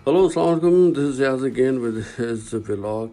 Hello, Assalamualaikum. This is Yaz again with his vlog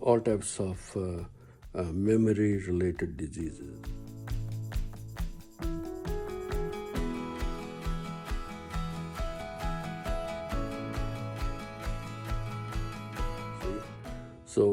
all types of memory related diseases. So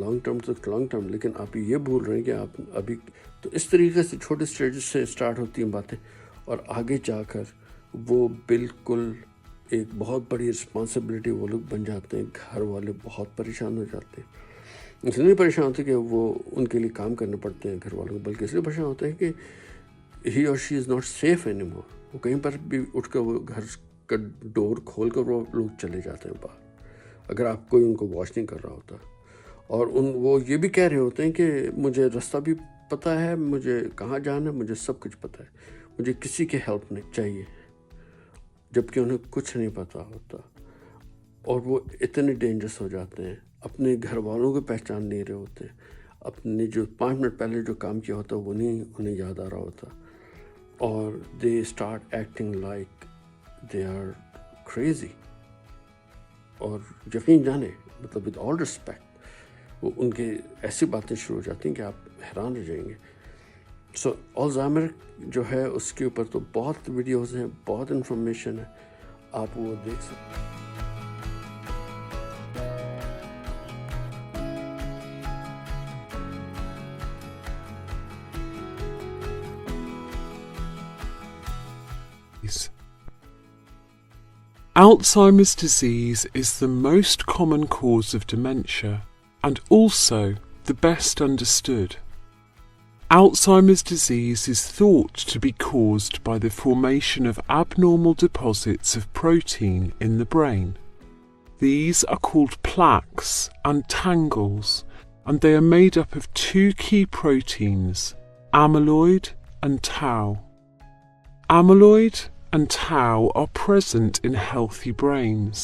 long term تک long term, لیکن آپ یہ بھول رہے ہیں کہ آپ ابھی تو اس طریقے سے چھوٹے اسٹیجز سے اسٹارٹ ہوتی ہیں باتیں، اور آگے جا کر وہ بالکل ایک بہت بڑی رسپانسبلٹی وہ لوگ بن جاتے ہیں. گھر والے بہت پریشان ہو جاتے ہیں. اس لیے پریشان ہوتے کہ وہ ان کے لیے کام کرنے پڑتے ہیں گھر والوں کو، بلکہ اس لیے پریشان ہوتے ہیں کہ ہی اور she is not safe anymore. وہ کہیں پر بھی اٹھ کر وہ گھر کا ڈور کھول کر وہ لوگ چلے جاتے ہیں باہر، اگر آپ کوئی ان کو واچ نہیں کر رہا ہوتا. اور وہ یہ بھی کہہ رہے ہوتے ہیں کہ مجھے راستہ بھی پتہ ہے، مجھے کہاں جانا ہے، مجھے سب کچھ پتہ ہے، مجھے کسی کی ہیلپ نہیں چاہیے، جبکہ انہیں کچھ نہیں پتہ ہوتا. اور وہ اتنے ڈینجرس ہو جاتے ہیں، اپنے گھر والوں کو پہچان نہیں رہے ہوتے، اپنے جو 5 منٹ پہلے جو کام کیا ہوتا وہ نہیں انہیں یاد آ رہا ہوتا، اور they start acting like they are crazy. اور یقین جانے مطلب ود آل رسپیکٹ وہ ان کے ایسی باتیں شروع ہو جاتی ہیں کہ آپ حیران رہ جائیں گے. سو الزائمر جو ہے اس کے اوپر تو بہت ویڈیوز ہیں، بہت انفارمیشن ہے، آپ وہ دیکھ سکتے ہیں. Alzheimer's disease is the most common cause of dementia and also the best understood. Alzheimer's disease is thought to be caused by the formation of abnormal deposits of protein in the brain. These are called plaques and tangles, and they are made up of two key proteins, amyloid and tau. Amyloid and tau are present in healthy brains,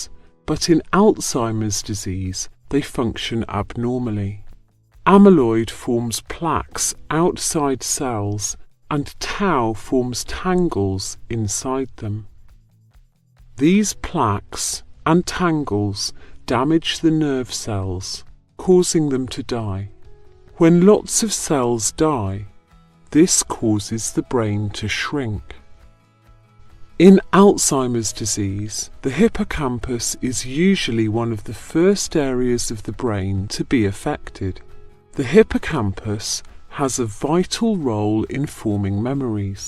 but in Alzheimer's disease they function abnormally. Amyloid forms plaques outside cells and tau forms tangles inside them. These plaques and tangles damage the nerve cells, causing them to die. When lots of cells die, this causes the brain to shrink. In Alzheimer's disease, the hippocampus is usually one of the first areas of the brain to be affected. The hippocampus has a vital role in forming memories.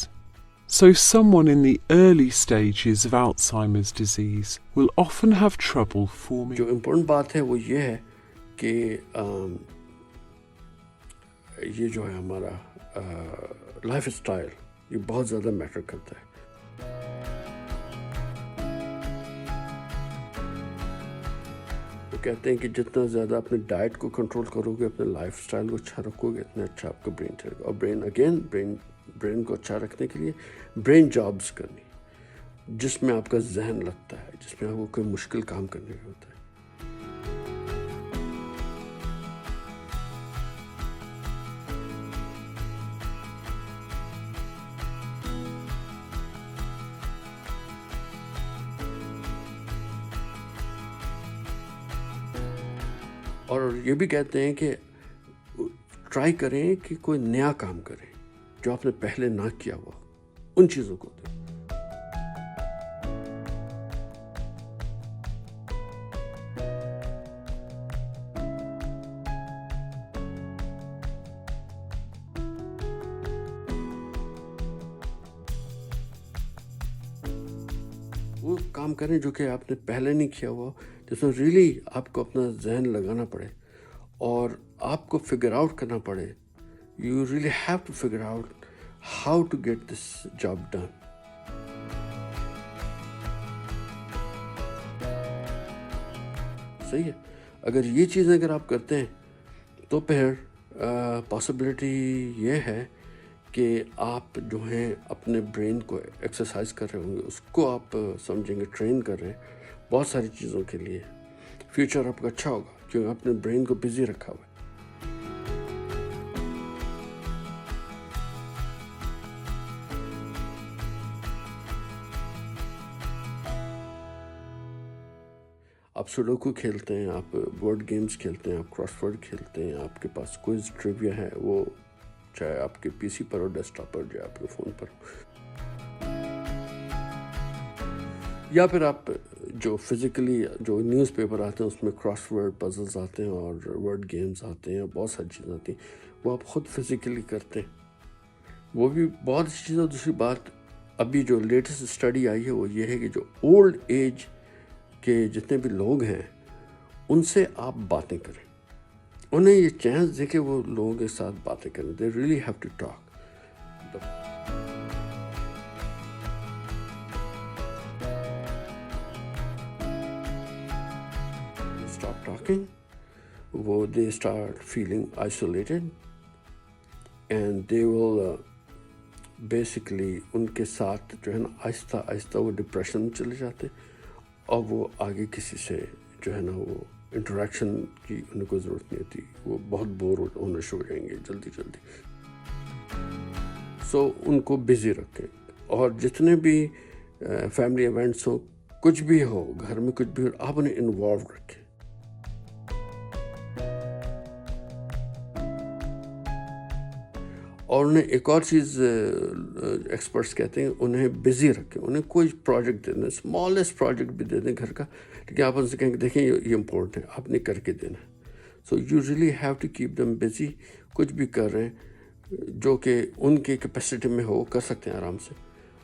So someone in the early stages of Alzheimer's disease will often have trouble forming. جو important بات ہے وہ یہ ہے کہ یہ جو ہے ہمارا لائف اسٹائل یہ بہت زیادہ میٹر کرتا ہے. کہتے ہیں کہ جتنا زیادہ اپنے ڈائٹ کو کنٹرول کرو گے، اپنے لائف سٹائل کو اچھا رکھو گے، اتنا اچھا آپ کا برین چلے گا. اور برین کو اچھا رکھنے کے لیے برین جابز کرنی، جس میں آپ کا ذہن لگتا ہے، جس میں آپ کو کوئی مشکل کام کرنے کا ہوتا ہے. اور یہ بھی کہتے ہیں کہ ٹرائی کریں کہ کوئی نیا کام کریں جو آپ نے پہلے نہ کیا ہوا، ان چیزوں کو دیں. وہ کام کریں جو کہ آپ نے پہلے نہیں کیا ہوا، جس میں ریئلی آپ کو اپنا ذہن لگانا پڑے اور آپ کو فگر آؤٹ کرنا پڑے. You really have to figure out how to get this job done. صحیح ہے. اگر یہ چیزیں اگر آپ کرتے ہیں تو پھر پاسبلٹی یہ ہے کہ آپ جو ہیں اپنے برین کو ایکسرسائز کر رہے ہوں گے، اس کو آپ سمجھیں گے ٹرین کر رہے ہیں بہت ساری چیزوں کے لیے. فیوچر آپ کا اچھا ہوگا کیونکہ آپ نے برین کو بزی رکھا ہوا ہے. آپ سوڈوکو کھیلتے ہیں، آپ ورڈ گیمز کھیلتے ہیں، آپ کراس ورڈ کھیلتے ہیں، آپ کے پاس کوئز ٹریویا ہے، وہ چاہے آپ کے پی سی پر ہو، ڈیسک ٹاپ پر، یا آپ کے فون پر ہو، یا پھر آپ جو فزیکلی جو نیوز پیپر آتے ہیں اس میں کراس ورڈ پزلز آتے ہیں اور ورڈ گیمز آتے ہیں، بہت ساری چیزیں آتی ہیں، وہ آپ خود فزیکلی کرتے ہیں، وہ بھی بہت اچھی چیز ہے۔ دوسری بات، ابھی جو لیٹسٹ اسٹڈی آئی ہے وہ یہ ہے کہ جو اولڈ ایج کے جتنے بھی لوگ ہیں ان سے آپ باتیں کریں، انہیں یہ چانس دے کہ وہ لوگوں کے ساتھ باتیں کریں. They really have to talk. They stop talking, they start feeling isolated, and they will basically ان کے ساتھ جو ہے نا آہستہ آہستہ وہ ڈپریشن میں چلے جاتے اور وہ آگے کسی سے جو ہے نا وہ انٹریکشن کی ان کو ضرورت نہیں ہوتی، وہ بہت بور ہونا شروع ہو جائیں گے جلدی جلدی. سو ان کو بزی رکھیں، اور جتنے بھی فیملی ایونٹس ہوں، کچھ بھی ہو گھر میں، کچھ بھی ہو، آپ انہیں انوالو رکھیں. اور انہیں ایک اور چیز ایکسپرٹس کہتے ہیں، انہیں بزی رکھیں، انہیں کوئی پروجیکٹ دے دیں، اسمالسٹ پروجیکٹ بھی دے دیں گھر کا، لیکن آپ ان سے کہیں کہ دیکھیں یہ امپورٹنٹ ہے، آپ نے کر کے دینا ہے. So you really have to keep them busy. کچھ بھی کر رہے ہیں جو کہ ان کے کیپیسٹی میں ہو، کر سکتے ہیں آرام سے،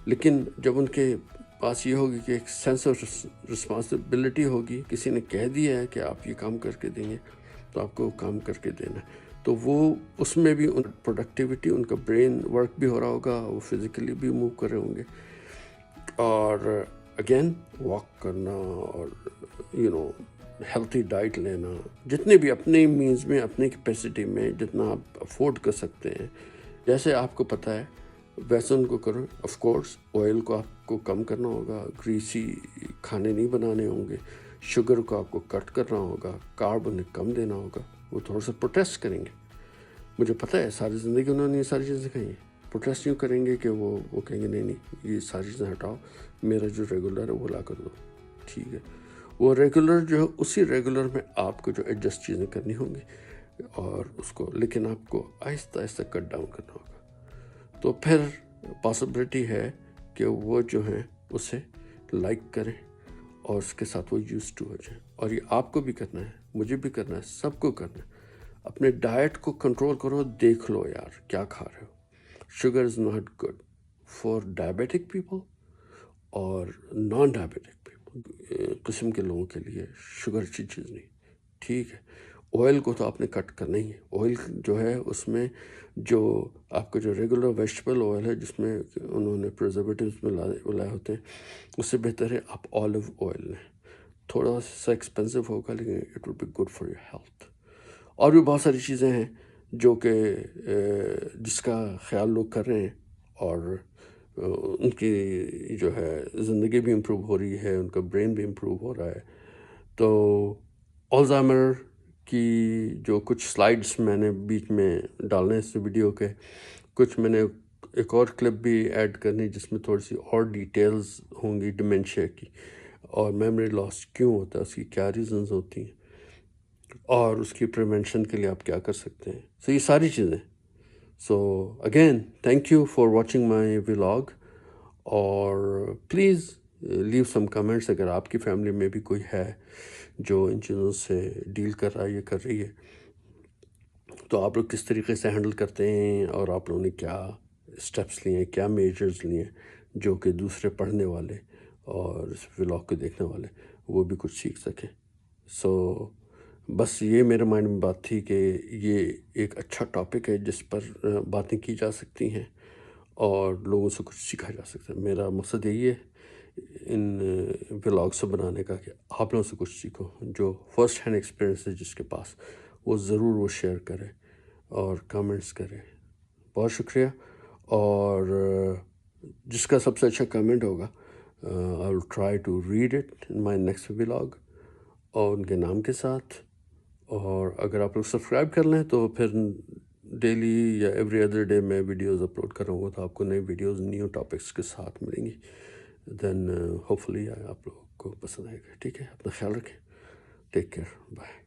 لیکن جب ان کے پاس یہ ہوگی کہ ایک سینس آف رسپانسبلٹی ہوگی، کسی نے کہہ دیا ہے کہ آپ یہ کام کر کے دیں گے تو آپ کو وہ کام کر کے دینا ہے، تو وہ اس میں بھی ان پروڈکٹیوٹی، ان کا برین ورک بھی ہو رہا ہوگا، وہ فزیکلی بھی موو کر رہے ہوں گے. اور اگین واک کرنا اور ہیلتھی ڈائٹ لینا، جتنے بھی اپنے مینز میں، اپنے کیپیسٹی میں جتنا آپ افورڈ کر سکتے ہیں، جیسے آپ کو پتہ ہے ویسے ان کو کرو. آف کورس آئل کو آپ کو کم کرنا ہوگا، گریسی کھانے نہیں بنانے ہوں گے، شوگر کو آپ کو کٹ کرنا ہوگا، کارب انہیں کم دینا ہوگا. وہ تھوڑا سا پروٹیسٹ کریں گے، مجھے پتہ ہے ساری زندگی انہوں نے یہ ساری چیزیں کہیں ہیں. پروٹیسٹ یوں کریں گے کہ وہ کہیں گے نہیں یہ ساری چیزیں ہٹاؤ، میرا جو ریگولر ہے وہ لا کر دو. ٹھیک ہے، وہ ریگولر جو ہے اسی ریگولر میں آپ کو جو ایڈجسٹ چیزیں کرنی ہوں گی، اور اس کو لیکن آپ کو آہستہ آہستہ کٹ ڈاؤن کرنا ہوگا. تو پھر پاسبلٹی ہے کہ وہ جو ہیں اسے لائک کریں اور اس کے ساتھ وہ یوز ٹو ہو جائیں. اور یہ آپ کو بھی کرنا ہے، مجھے بھی کرنا ہے، سب کو کرنا ہے. اپنے ڈائٹ کو کنٹرول کرو، دیکھ لو یار کیا کھا رہے ہو. Sugar is not good for diabetic people اور نان ڈائبیٹک پیپل قسم کے لوگوں کے لیے شوگر اچھی چیز نہیں. ٹھیک ہے، آئل کو تو آپ نے کٹ کرنا ہی ہے. آئل جو ہے اس میں جو آپ کا جو ریگولر ویجیٹیبل آئل ہے جس میں انہوں نے پریزرویٹیوز میں لائے ہوتے ہیں، اس سے بہتر ہے آپ آلیو آئل لیں. تھوڑا سا ایکسپینسو ہوگا لیکن it will be good for your health. اور بھی بہت ساری چیزیں ہیں جو کہ جس کا خیال لوگ کر رہے ہیں، اور ان کی جو ہے زندگی بھی امپروو ہو رہی ہے، ان کا برین بھی امپروو ہو رہا ہے. تو الزائمر کی جو کچھ سلائڈس میں نے بیچ میں ڈالنے اس ویڈیو کے، کچھ میں نے ایک اور کلپ بھی ایڈ کرنی جس میں تھوڑی سی اور ڈیٹیلز ہوں گی ڈیمینشیا کی، اور میموری لاس کیوں ہوتا ہے، اس کی کیا ریزنز ہوتی ہیں، اور اس کی پریونشن کے لیے آپ کیا کر سکتے ہیں. سو یہ ساری چیزیں. So again thank you for watching my vlog, اور پلیز لیو سم کمنٹس اگر آپ کی فیملی میں بھی کوئی ہے جو ان چیزوں سے ڈیل کر رہا ہے یا کر رہی ہے، تو آپ لوگ کس طریقے سے ہینڈل کرتے ہیں، اور آپ لوگوں نے کیا اسٹیپس لیے ہیں، کیا میجرز لیے ہیں جو کہ دوسرے پڑھنے والے اور اس ولاگ کو دیکھنے والے وہ بھی کچھ سیکھ سکیں. سو بس یہ میرے مائنڈ میں بات تھی کہ یہ ایک اچھا ٹاپک ہے جس پر باتیں کی جا سکتی ہیں اور لوگوں سے کچھ سیکھا جا سکتا ہے. میرا مقصد یہی ہے ان ولاگ سے بنانے کا کہ آپ لوگوں سے کچھ سیکھو. جو فرسٹ ہینڈ ایکسپیرینس ہے جس کے پاس، وہ ضرور وہ شیئر کرے اور کامنٹس کرے. بہت شکریہ. اور جس کا سب سے اچھا کامنٹ ہوگا I will try to read it in my next vlog, اور ان کے نام کے ساتھ. اور اگر آپ لوگ سبسکرائب کر لیں تو پھر ڈیلی یا ایوری ادر ڈے میں ویڈیوز اپلوڈ کروں گا، تو آپ کو نئی ویڈیوز نیو ٹاپکس کے ساتھ ملیں گی. دین ہوپ فلی آپ لوگوں کو پسند آئے گا. ٹھیک ہے، اپنا خیال رکھیں. Take care. بائے.